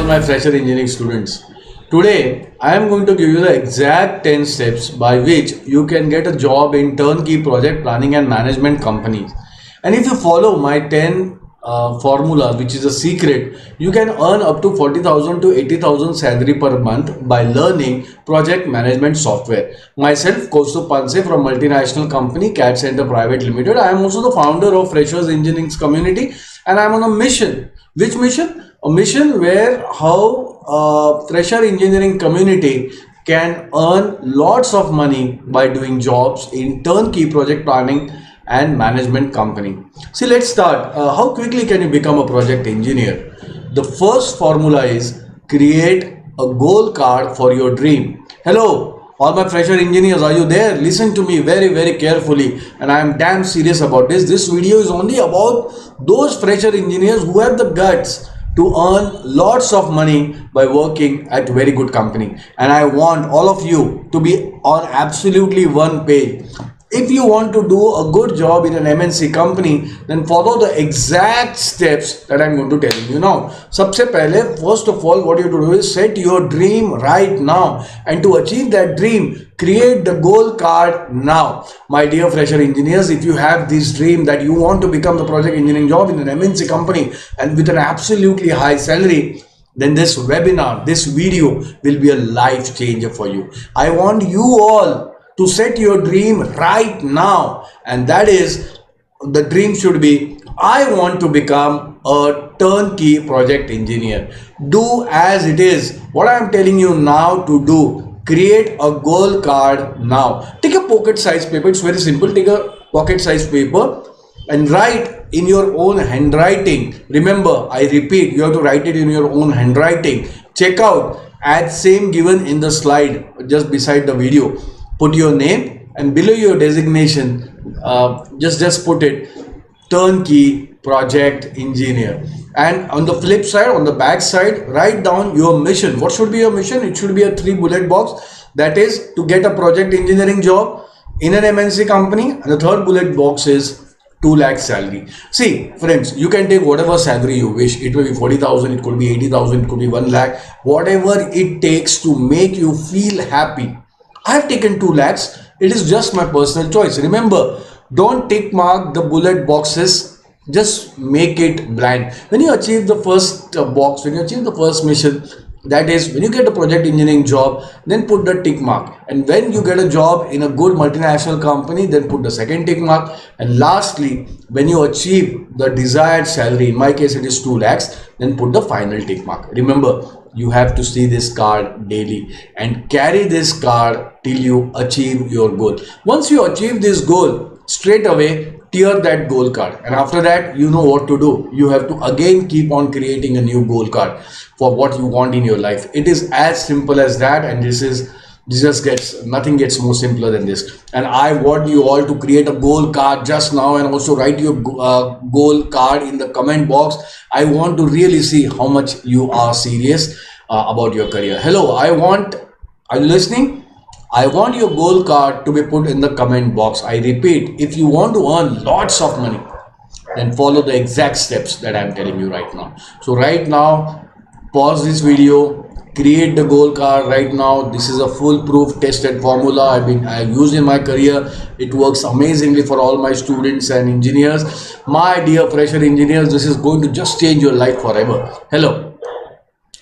my fresher engineering students. Today, I am going to give you the exact 10 steps by which you can get a job in turnkey project planning and management companies. And if you follow my 10 formulas, which is a secret, you can earn up to 40,000 to 80,000 salary per month by learning project management software. Myself, Kaustuv Panse from multinational company CAD Center Private Limited. I am also the founder of Freshers Engineering Community, and I am on a mission. Which mission? A mission where how fresher engineering community can earn lots of money by doing jobs in turnkey project planning and management company. See, let's start. How quickly can you become a project engineer? The first formula is create a goal card for your dream. Hello, all my fresher engineers, are you there? Listen to me very carefully, and I am damn serious about this. This video is only about those fresher engineers who have the guts to earn lots of money by working at very good company, and I want all of you to be on absolutely one page. If you want to do a good job in an MNC company, then follow the exact steps that I'm going to tell you now. सबसे पहले, first of all, what you have to do is set your dream right now, and to achieve that dream, create the goal card now. My dear fresher engineers, if you have this dream that you want to become the project engineering job in an MNC company and with an absolutely high salary, then this webinar, this video will be a life changer for you. I want you all to set your dream right now, and that is, the dream should be, I want to become a turnkey project engineer. Do as it is what I am telling you now to do. Create a goal card now. Take a pocket size paper. It's very simple. Take a pocket size paper and write in your own handwriting. Remember, I repeat, you have to write it in your own handwriting. Check out at same given in the slide just beside the video. Put your name, and below your designation, just put it turnkey project engineer. And on the flip side, on the back side, write down your mission. What should be your mission? It should be a 3 bullet box. That is to get a project engineering job in an MNC company. And the third bullet box is 2 lakh salary. See, friends, you can take whatever salary you wish. It will be 40,000, it could be 80,000, it could be 1 lakh, whatever it takes to make you feel happy. I have taken 2 lakhs. It is just my personal choice. Remember, don't tick mark the bullet boxes. Just make it blank. When you achieve the first box, when you achieve the first mission, that is when you get a project engineering job, then put the tick mark. And when you get a job in a good multinational company, then put the second tick mark. And lastly, when you achieve the desired salary, in my case it is 2 lakhs, then put the final tick mark. Remember, you have to see this card daily and carry this card till you achieve your goal. Once you achieve this goal, straight away tear that goal card, and after that you know what to do. You have to again keep on creating a new goal card for what you want in your life. It is as simple as that, and nothing gets more simpler than this. And I want you all to create a goal card just now, and also write your goal card in the comment box. I want to really see how much you are serious about your career. Hello, are you listening? I want your goal card to be put in the comment box. I repeat, if you want to earn lots of money, then follow the exact steps that I am telling you right now. So right now, pause this video, create the goal card right now. This is a foolproof tested formula I've used in my career. It works amazingly for all my students and engineers. My dear fresher engineers, this is going to just change your life forever. Hello,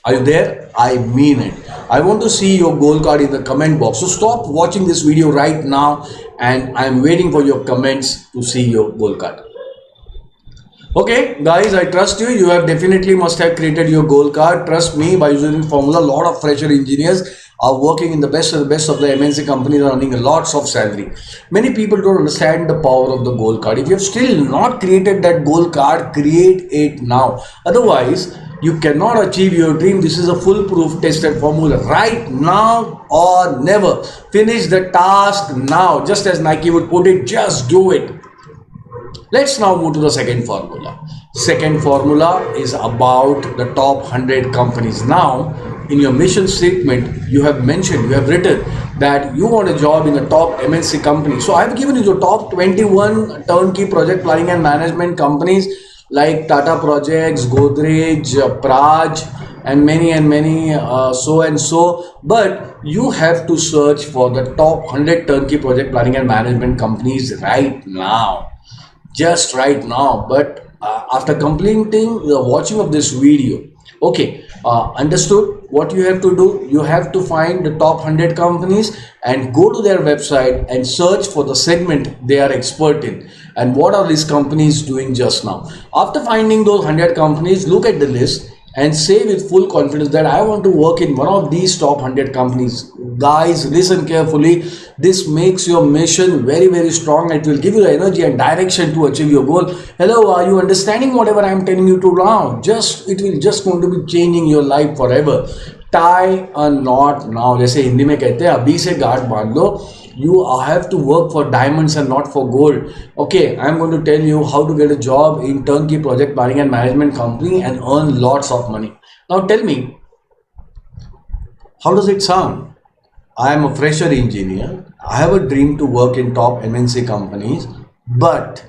are you there? I mean it. I want to see your goal card in the comment box. So stop watching this video right now, and I'm waiting for your comments to see your goal card. Okay, guys, I trust you. You have definitely must have created your goal card. Trust me, by using the formula, a lot of fresher engineers are working in the best of the MNC companies, are earning lots of salary. Many people don't understand the power of the goal card. If you have still not created that goal card, create it now. Otherwise, you cannot achieve your dream. This is a foolproof tested formula. Right now or never. Finish the task now. Just as Nike would put it, just do it. Let's now move to the second formula. Second formula is about the top 100 companies. Now, in your mission statement, you have written that you want a job in the top MNC company. So I have given you the top 21 turnkey project planning and management companies like Tata Projects, Godrej, Praj, and many so and so, but you have to search for the top 100 turnkey project planning and management companies right now, just right now. But after completing the watching of this video, okay, understood what you have to do. You have to find the top 100 companies and go to their website and search for the segment they are expert in and what are these companies doing just now. After finding those 100 companies, look at the list and say with full confidence that I want to work in one of these top 100 companies. Guys, listen carefully. This makes your mission very, very strong. It will give you the energy and direction to achieve your goal. Hello, are you understanding whatever I am telling you to now? Just it will just going to be changing your life forever. Tie a knot now. जैसे हिंदी में कहते हैं अभी से गांठ बांध लो. You have to work for diamonds and not for gold. Okay, I'm going to tell you how to get a job in turnkey project planning and management company and earn lots of money. Now tell me, how does it sound? I am a fresher engineer. I have a dream to work in top MNC companies, but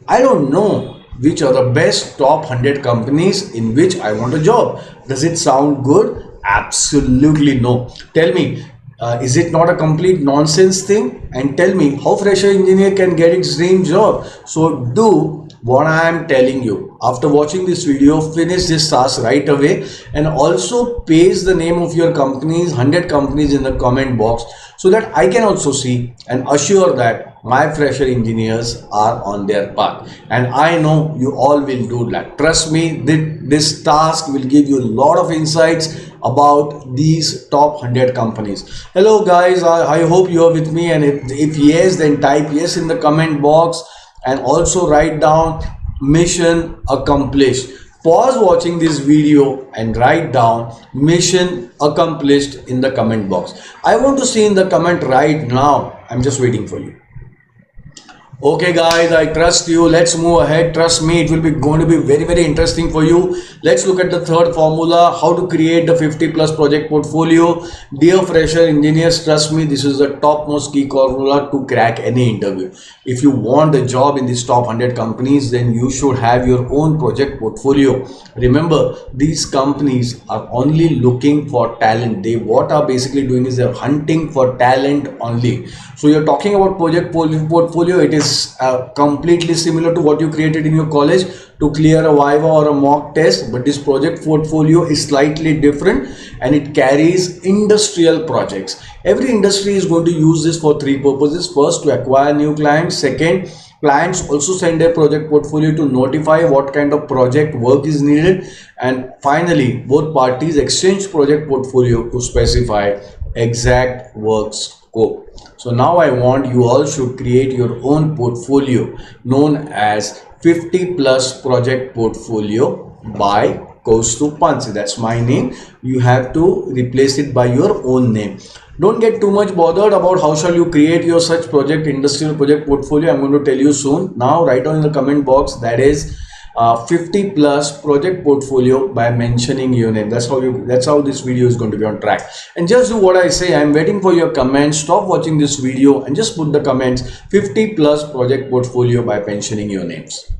I don't know which are the best top 100 companies in which I want a job. Does it sound good? Absolutely no. Tell me, is it not a complete nonsense thing? And tell me how fresher engineer can get its dream job. So do what I am telling you. After watching this video, finish this task right away and also paste the name of your companies, 100 companies in the comment box so that I can also see and assure that my fresher engineers are on their path. And I know you all will do that. Trust me, this task will give you a lot of insights about these top 100 companies. Hello guys, I hope you are with me, and if yes, then type yes in the comment box and also write down mission accomplished. Pause watching this video and write down mission accomplished in the comment box. I want to see in the comment right now. I'm just waiting for you. Okay guys, I trust you. Let's move ahead. Trust me, it will be going to be very, very interesting for you. Let's look at the third formula, how to create the 50 plus project portfolio. Dear fresher engineers, trust me, this is the topmost key formula to crack any interview. If you want a job in these top 100 companies, then you should have your own project portfolio. Remember, these companies are only looking for talent. They what are basically doing is they're hunting for talent only. So you're talking about project portfolio. It is completely similar to what you created in your college to clear a viva or a mock test, but this project portfolio is slightly different and it carries industrial projects. Every industry is going to use this for three purposes. First, to acquire new clients. Second, clients also send their project portfolio to notify what kind of project work is needed. And finally, both parties exchange project portfolio to specify exact work scope. So now I want you all should create your own portfolio known as 50 plus project portfolio by Kaustup Panse. That's my name. You have to replace it by your own name. Don't get too much bothered about how shall you create your such project industrial project portfolio. I'm going to tell you soon. Now write down in the comment box that is 50 plus project portfolio by mentioning your name. That's how this video is going to be on track. And just do what I say. I'm waiting for your comments. Stop watching this video and just put the comments 50 plus project portfolio by mentioning your names.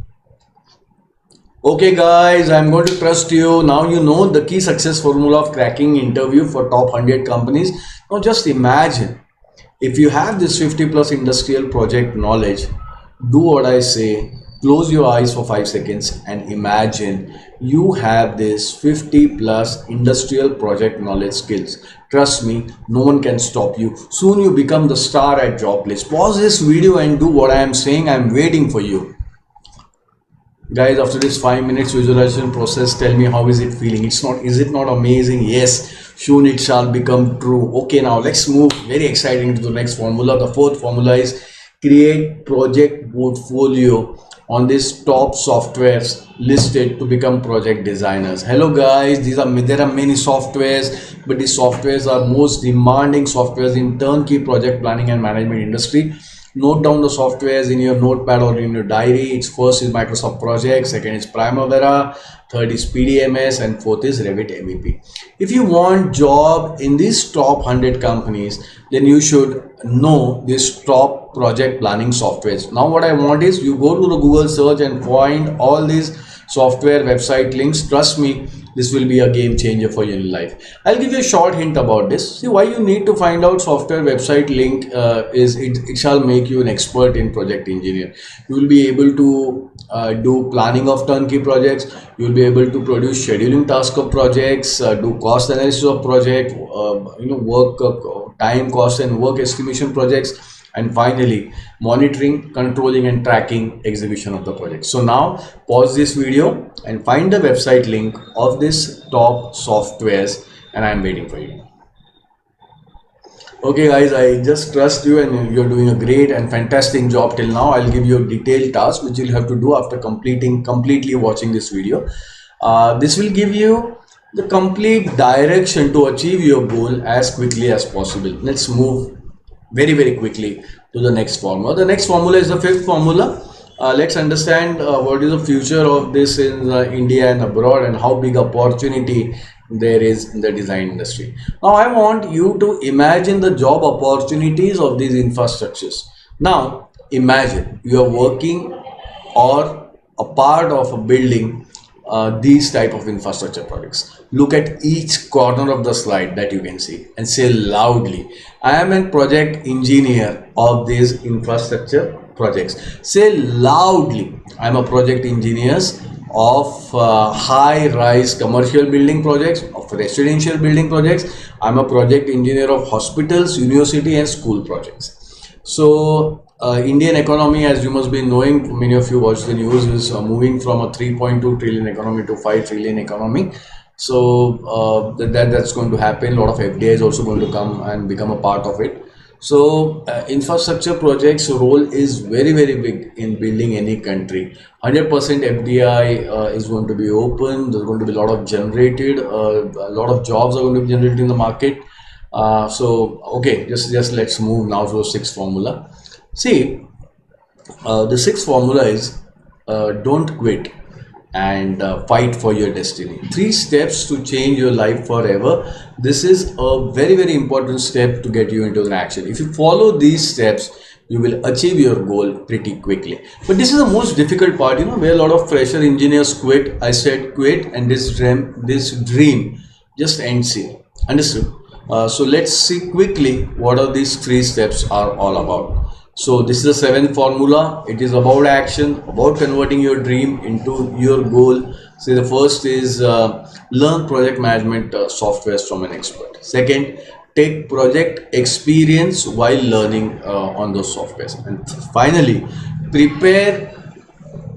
Okay guys, I'm going to trust you. Now you know the key success formula of cracking interview for top 100 companies. Now just imagine if you have this 50 plus industrial project knowledge, do what I say. Close your eyes for 5 seconds and imagine you have this 50 plus industrial project knowledge skills. Trust me, no one can stop you. Soon you become the star at Jobless. Pause this video and do what I am saying. I am waiting for you. Guys, after this 5 minutes visualization process, tell me how is it feeling? Is it not amazing? Yes, soon it shall become true. Okay, now let's move very exciting to the next formula. The fourth formula is create project portfolio on these top softwares listed to become project designers. Hello guys, there are many softwares, but these softwares are most demanding softwares in turnkey project planning and management industry. Note down the softwares in your notepad or in your diary. It's first is Microsoft Project, second is Primavera, third is PDMS, and fourth is Revit MEP. If you want job in these top 100 companies, then you should know this top project planning softwares. Now what I want is you go to the Google search and find all these software website links. Trust me, this will be a game changer for your life. I'll give you a short hint about this. See, why you need to find out software website link is it shall make you an expert in project engineer. You will be able to do planning of turnkey projects. You will be able to produce scheduling task of projects, do cost analysis of project, work time, cost and work estimation projects, and finally monitoring, controlling and tracking execution of the project. So now pause this video and find the website link of this top softwares, and I'm waiting for you. Okay guys, I just trust you and you're doing a great and fantastic job till now. I'll give you a detailed task which you'll have to do after completely watching this video. This will give you the complete direction to achieve your goal as quickly as possible. Let's move very quickly to the next formula. The next formula is the fifth formula. Let's understand what is the future of this in India and abroad, and how big opportunity there is in the design industry. Now I want you to imagine the job opportunities of these infrastructures. Now imagine you are working or a part of a building these type of infrastructure projects. Look at each corner of the slide that you can see and say loudly, I am a project engineer of these infrastructure projects. Say loudly, I am a project engineer of high-rise commercial building projects, of residential building projects. I'm a project engineer of hospitals, university and school projects. So Indian economy, as you must be knowing, many of you watch the news, is moving from a 3.2 trillion economy to 5 trillion economy. So that's going to happen. A lot of FDI is also going to come and become a part of it. So infrastructure projects role is very big in building any country. 100% FDI is going to be open. There's going to be a lot of generated, a lot of jobs are going to be generated in the market. So okay, just let's move now to the sixth formula. See, the sixth formula is don't quit and fight for your destiny. 3 steps to change your life forever. This is a very important step to get you into an action. If you follow these steps, you will achieve your goal pretty quickly. But this is the most difficult part, where a lot of fresher engineers quit. I said quit, and this dream just ends here. Understood? So let's see quickly what are these 3 steps are all about. So this is the 7th formula. It is about action, about converting your dream into your goal. So the first is learn project management softwares from an expert. Second, take project experience while learning on those softwares. And finally, prepare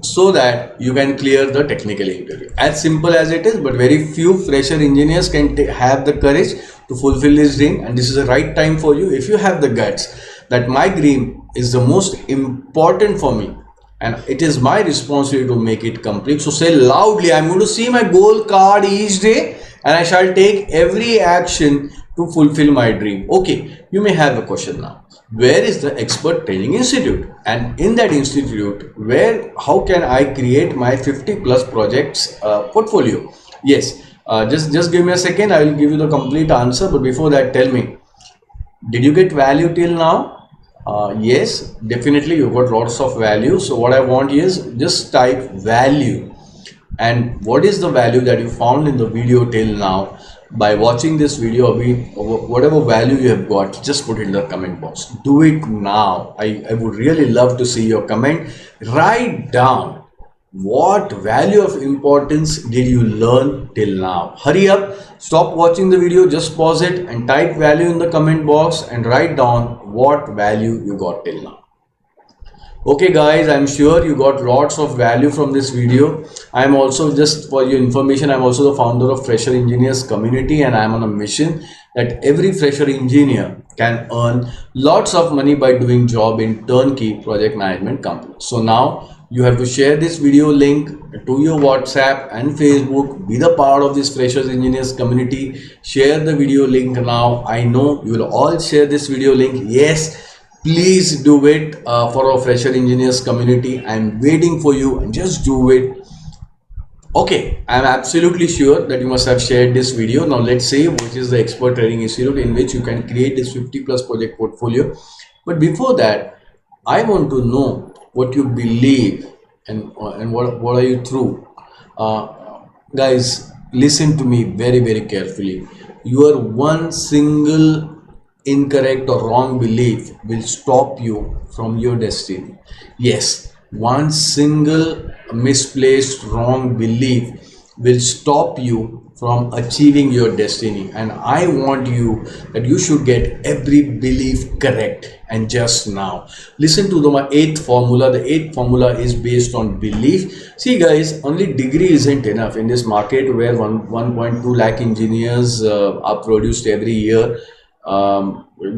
so that you can clear the technical interview. As simple as it is, but very few fresher engineers can have the courage to fulfill this dream, and this is the right time for you. If you have the guts that my dream is the most important for me and it is my responsibility to make it complete, so say loudly, I'm going to see my goal card each day and I shall take every action to fulfill my dream. Okay, you may have a question now. Where is the Expert Training Institute? And in that institute, how can I create my 50+ projects portfolio? Yes, just give me a second. I will give you the complete answer. But before that, tell me, did you get value till now? Yes, definitely you got lots of value. So what I want is just type value, and what is the value that you found in the video till now. By watching this video, whatever value you have got, just put it in the comment box. Do it now. I would really love to see your comment. Write down what value of importance did you learn till now. Hurry up, stop watching the video, just pause it and type value in the comment box and write down what value you got till now. Okay guys, I'm sure you got lots of value from this video. I'm also, just for your information, I'm also the founder of Fresher Engineers Community, and I'm on a mission that every fresher engineer can earn lots of money by doing job in turnkey project management company. So now you have to share this video link to your WhatsApp and Facebook. Be the part of this Freshers Engineers Community. Share the video link now. I know you will all share this video link. Yes, please do it for our Fresher Engineers Community. I'm waiting for you, and just do it. Okay, I'm absolutely sure that you must have shared this video. Now let's see which is the Expert Training Institute in which you can create this 50+ project portfolio. But before that, I want to know what you believe and what are you through. Guys, listen to me very, very carefully. Your one single incorrect or wrong belief will stop you from your destiny. Yes, one single misplaced wrong belief will stop you from achieving your destiny. And I want you that you should get every belief correct. And just now, listen to the my eighth formula. The eighth formula is based on belief. See, guys, only degree isn't enough in this market where 1.2 lakh engineers are produced every year.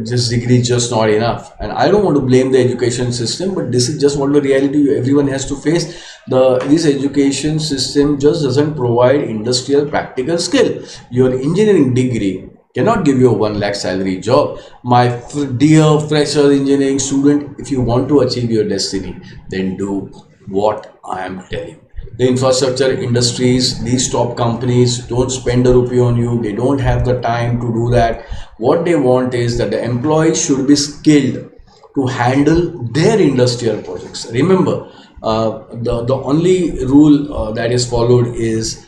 This degree is just not enough, and I don't want to blame the education system, but this is just what the reality everyone has to face. This education system just doesn't provide industrial practical skill. Your engineering degree cannot give you a 1 lakh salary job. My dear fresher engineering student, if you want to achieve your destiny, then do what I am telling. The infrastructure industries, these top companies don't spend a rupee on you. They don't have the time to do that. What they want is that the employees should be skilled to handle their industrial projects. Remember, the only rule that is followed is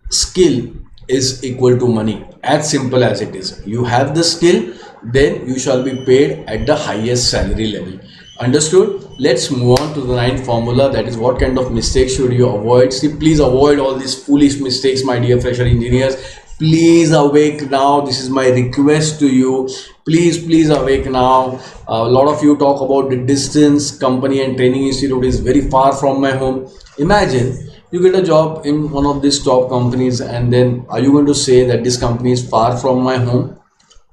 skill is equal to money. As simple as it is. You have the skill, then you shall be paid at the highest salary level. Understood? Let's move on to the ninth formula, that is what kind of mistakes should you avoid. See, please avoid all these foolish mistakes, my dear fresher engineers. Please awake now. This is my request to you. Please awake now. A lot of you talk about the distance. Company and training institute is very far from my home. Imagine you get a job in one of these top companies, and then are you going to say that this company is far from my home,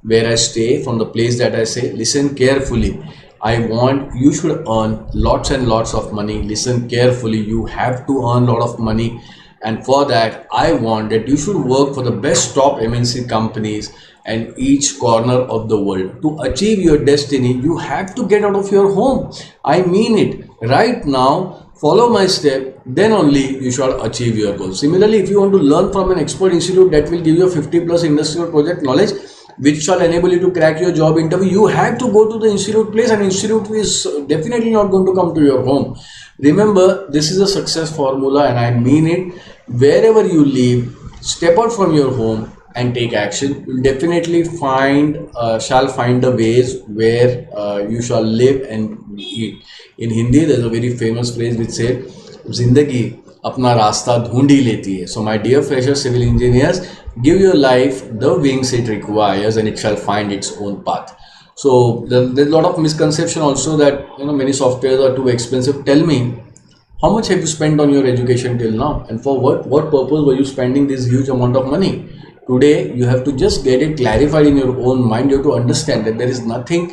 where I stay, from the place that I say? Listen carefully. I want you should earn lots and lots of money. Listen carefully. You have to earn a lot of money, and for that, I want that you should work for the best top MNC companies and each corner of the world. To achieve your destiny, you have to get out of your home. I mean it. Right now, follow my step, then only you shall achieve your goal. Similarly, if you want to learn from an expert institute that will give you a 50 plus industrial project knowledge, which shall enable you to crack your job interview, you have to go to the institute place, and institute is definitely not going to come to your home. Remember, this is a success formula, and I mean it. Wherever you live, step out from your home and take action. You'll definitely shall find the ways where you shall live and eat. In Hindi, there's a very famous phrase which says, "Zindagi अपना रास्ता ढूंढ ही लेती है." So my dear fresher civil engineers, give your life the wings it requires, and it shall find its own path. So there's a lot of misconception also that many softwares are too expensive. Tell me, how much have you spent on your education till now, and for what purpose were you spending this huge amount of money? Today you have to just get it clarified in your own mind. You have to understand that there is nothing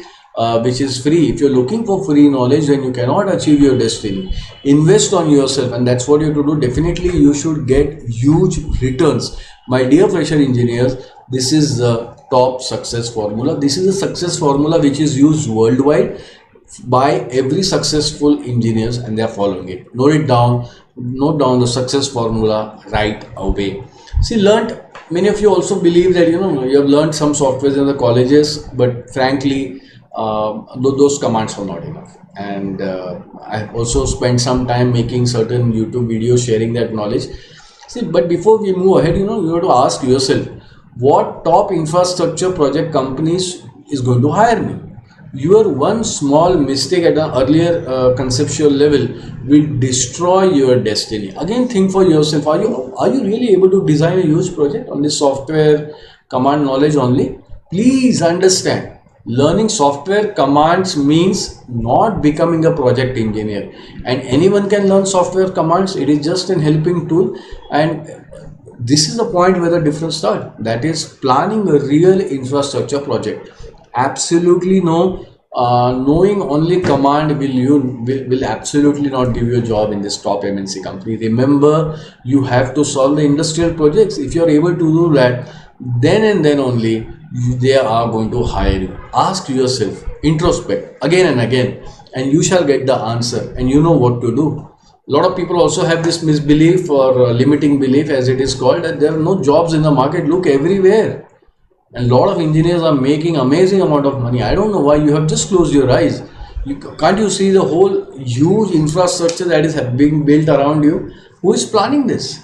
which is free. If you're looking for free knowledge, then you cannot achieve your destiny. Invest on yourself, and that's what you have to do. Definitely you should get huge returns. My dear fresher engineers, this is the top success formula. This is a success formula which is used worldwide by every successful engineers, and they are following it. Note down the success formula right away. See, many of you also believe that you have learned some softwares in the colleges, but frankly those commands were not enough. And I also spent some time making certain YouTube videos sharing that knowledge. See, but before we move ahead, you have to ask yourself, what top infrastructure project companies is going to hire me? Your one small mistake at an earlier conceptual level will destroy your destiny. Again, think for yourself, are you really able to design a huge project on this software command knowledge only? Please understand, learning software commands means not becoming a project engineer, and anyone can learn software commands. It is just an helping tool, and this is the point where the difference starts. That is planning a real infrastructure project. Absolutely no. Knowing only command will absolutely not give you a job in this top MNC company. Remember, you have to solve the industrial projects. If you are able to do that, then and then only they are going to hire you. Ask yourself, introspect again and again, and you shall get the answer, and you know what to do. A lot of people also have this misbelief or limiting belief, as it is called, that there are no jobs in the market. Look everywhere. And a lot of engineers are making amazing amount of money. I don't know why. You have just closed your eyes. Can't you see the whole huge infrastructure that is being built around you? Who is planning this?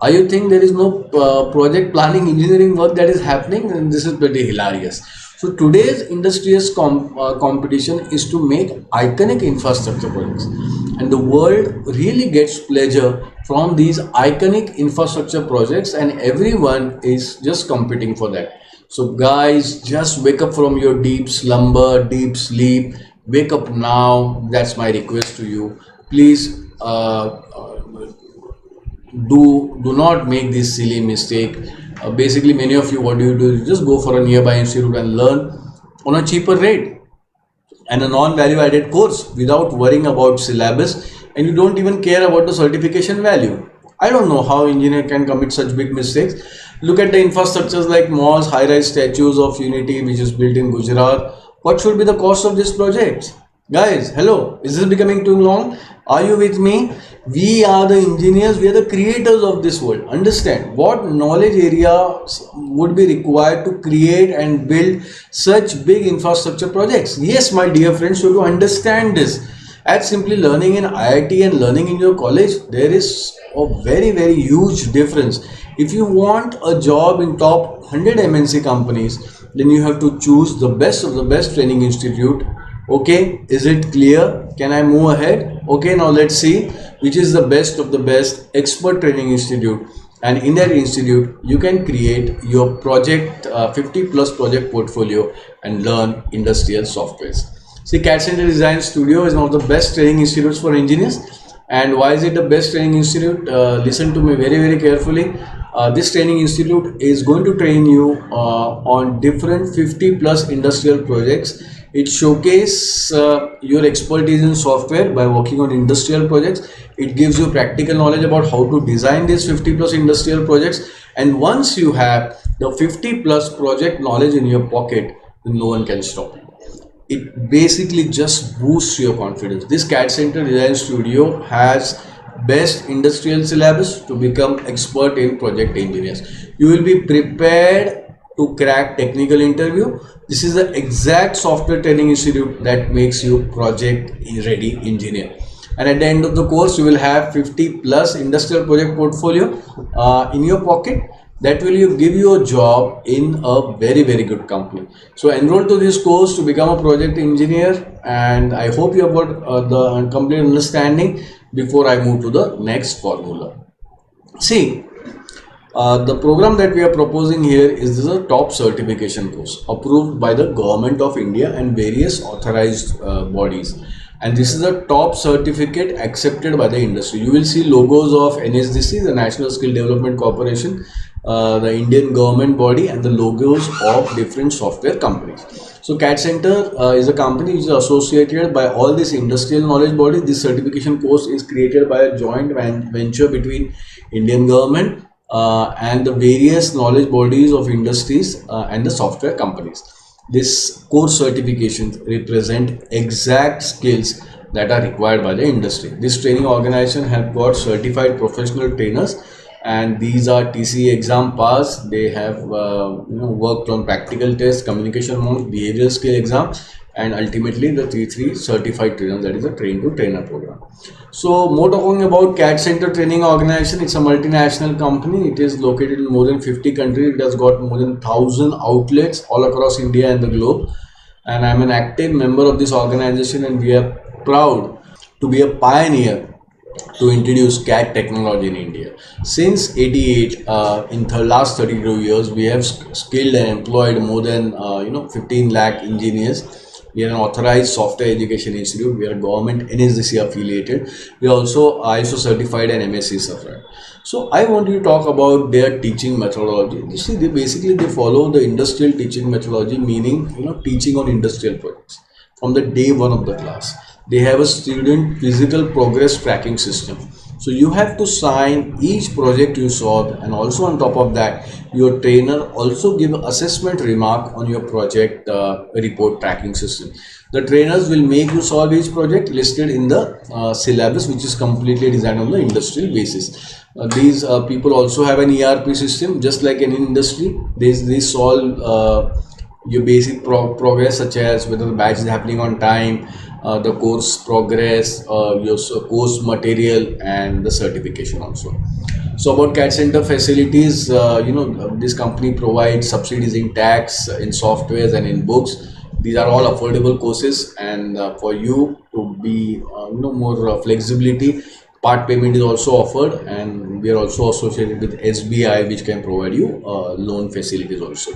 You think there is no project planning engineering work that is happening? And this is pretty hilarious. So today's industrious competition is to make iconic infrastructure projects, and the world really gets pleasure from these iconic infrastructure projects, and everyone is just competing for that. So guys, just wake up from your deep slumber, deep sleep. Wake up now. That's my request to you. Please do not make this silly mistake. Basically, many of you, what do? You just go for a nearby institute and learn on a cheaper rate and a non-value added course without worrying about syllabus, and you don't even care about the certification value. I don't know how engineer can commit such big mistakes. Look at the infrastructures like malls, high-rise statues of unity which is built in Gujarat. What should be the cost of this project? Guys, hello, is this becoming too long? Are you with me? We are the engineers, we are the creators of this world. Understand what knowledge areas would be required to create and build such big infrastructure projects. Yes, my dear friends, so to understand this, at simply learning in IIT and learning in your college, there is a very huge difference. If you want a job in top 100 MNC companies, then you have to choose the best of the best training institute. Okay, is it clear? Can I move ahead? Okay, now let's see which is the best of the best expert training institute, and in that institute you can create your project 50 plus project portfolio and learn industrial softwares. See, CAD Center Design Studio is one of the best training institutes for engineers. And why is it the best training institute? Listen to me very carefully. This training institute is going to train you on different 50 plus industrial projects. It showcases your expertise in software by working on industrial projects. It gives you practical knowledge about how to design these 50 plus industrial projects. And once you have the 50 plus project knowledge in your pocket, then no one can stop you. It basically just boosts your confidence. This CAD Center Design Studio has best industrial syllabus to become expert in project engineers. You will be prepared to crack technical interview. This is the exact software training institute that makes you project ready engineer. And at the end of the course, you will have 50 plus industrial project portfolio in your pocket. That will give you a job in a very good company. So enroll to this course to become a project engineer, and I hope you have got the complete understanding before I move to the next formula. See, the program that we are proposing here is a top certification course approved by the Government of India and various authorized bodies. And this is a top certificate accepted by the industry. You will see logos of NSDC, the National Skill Development Corporation, the Indian government body, and the logos of different software companies. So CAD Center is a company which is associated by all these industrial knowledge bodies. This certification course is created by a joint venture between Indian government and the various knowledge bodies of industries and the software companies. This course certifications represent exact skills that are required by the industry. This training organization have got certified professional trainers, and these are TCE exam pass. They have worked on practical tests, communication modes, behavioral skill exam, and ultimately the T3 certified trainer, that is a train to trainer program. So more talking about CAD Center Training Organization, it's a multinational company. It is located in more than 50 countries. It has got more than 1,000 outlets all across India and the globe. And I'm an active member of this organization, and we are proud to be a pioneer to introduce CAD technology in India. Since 88, in the last 32 years, we have skilled and employed more than 15 lakh engineers. We are an authorized software education institute. We are government NSDC affiliated. We are also ISO certified and MSc certified. So I want you to talk about their teaching methodology. You see, they follow the industrial teaching methodology, meaning teaching on industrial projects from the day one of the class. They have a student physical progress tracking system. So you have to sign each project you solve, and also on top of that, your trainer also give assessment remark on your project report tracking system. The trainers will make you solve each project listed in the syllabus, which is completely designed on the industrial basis. These people also have an ERP system, just like an industry. They solve your basic progress, such as whether the batch is happening on time, the course progress, your course material, and the certification also. So about CAD Center facilities, this company provides subsidies in tax, in softwares, and in books. These are all affordable courses, and for you to be more flexibility, part payment is also offered, and we are also associated with SBI, which can provide you loan facilities also.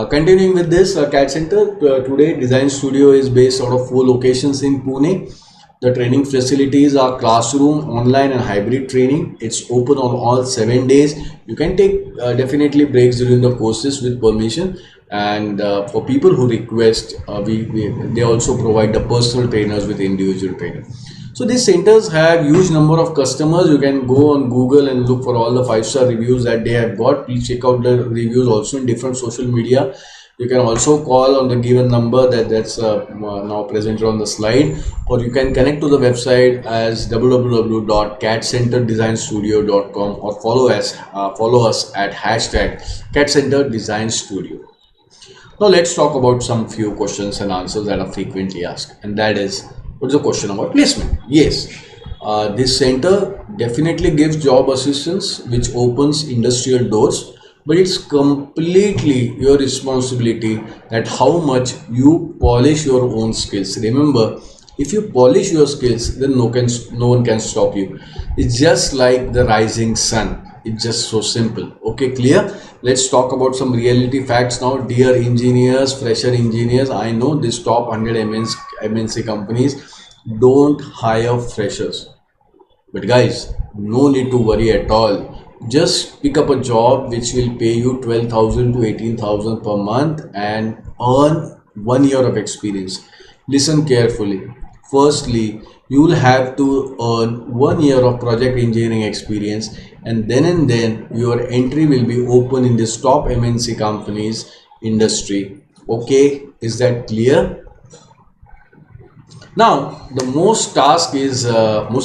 Continuing with this, CAD Center today Design Studio is based out of 4 locations in Pune. The training facilities are classroom, online, and hybrid training. It's open on all 7 days. You can take definitely breaks during the courses with permission. And for people who request, they also provide the personal trainers with individual training. So these centers have huge number of customers. You can go on Google and look for all the 5-star reviews that they have got. Please check out the reviews also in different social media. You can also call on the given number that's now presented on the slide, or you can connect to the website as www.cadcenterdesignstudio.com, or follow us at hashtag cadcenterdesignstudio. Now let's talk about some few questions and answers that are frequently asked, and that is, what's the question about placement? Yes, this center definitely gives job assistance, which opens industrial doors, but it's completely your responsibility that how much you polish your own skills. Remember, if you polish your skills, then no one can stop you. It's just like the rising sun. It's just so simple. Okay, clear? Let's talk about some reality facts now. Dear engineers, fresher engineers, I know these top 100 MNC companies don't hire freshers. But guys, no need to worry at all. Just pick up a job which will pay you 12,000 to 18,000 per month and earn 1 year of experience. Listen carefully. Firstly, you will have to earn 1 year of project engineering experience, and then your entry will be open in this top MNC companies industry. Okay, is that clear? Now, the most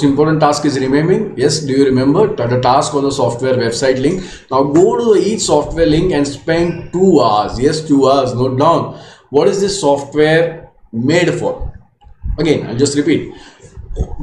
important task is remembering. Yes, do you remember the task on the software website link? Now go to each software link and spend 2 hours. Yes, 2 hours. Note down what is this software made for. Again, I'll just repeat.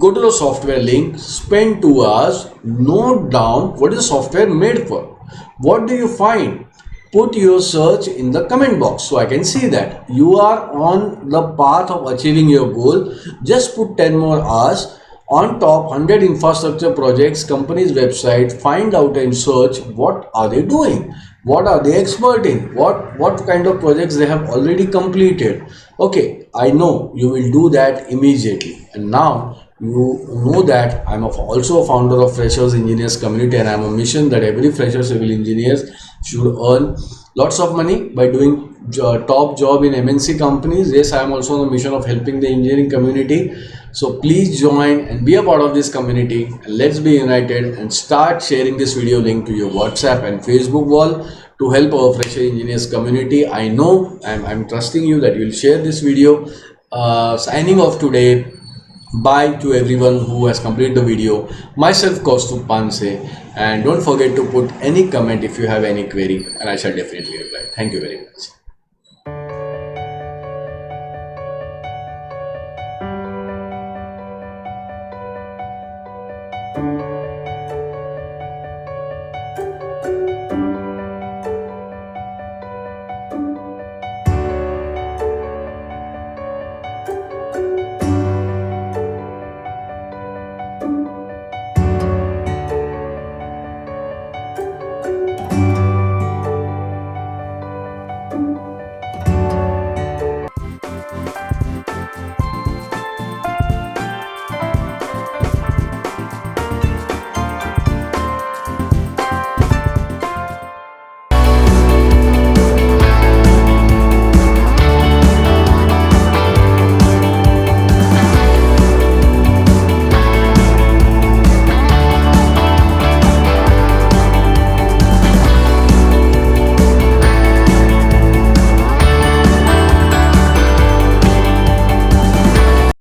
Go to the software link, spend 2 hours, note down what is the software made for. What do you find? Put your search in the comment box so I can see that you are on the path of achieving your goal. Just put 10 more hours. On top 100 infrastructure projects, company's website, find out and search what are they doing, what are they expert in, what kind of projects they have already completed. Okay, I know you will do that immediately. And now you know that I'm also a founder of Freshers Engineers Community, and I'm a mission that every fresher civil engineers should earn lots of money by doing top job in MNC companies. Yes, I am also on a mission of helping the engineering community. So please join and be a part of this community, and let's be united and start sharing this video link to your WhatsApp and Facebook wall to help our fresher engineers community. I know I'm trusting you that you'll share this video. Signing off today. Bye to everyone who has completed the video. Myself, Kaustubh Panse, and don't forget to put any comment if you have any query, and I shall definitely reply. Thank you very much.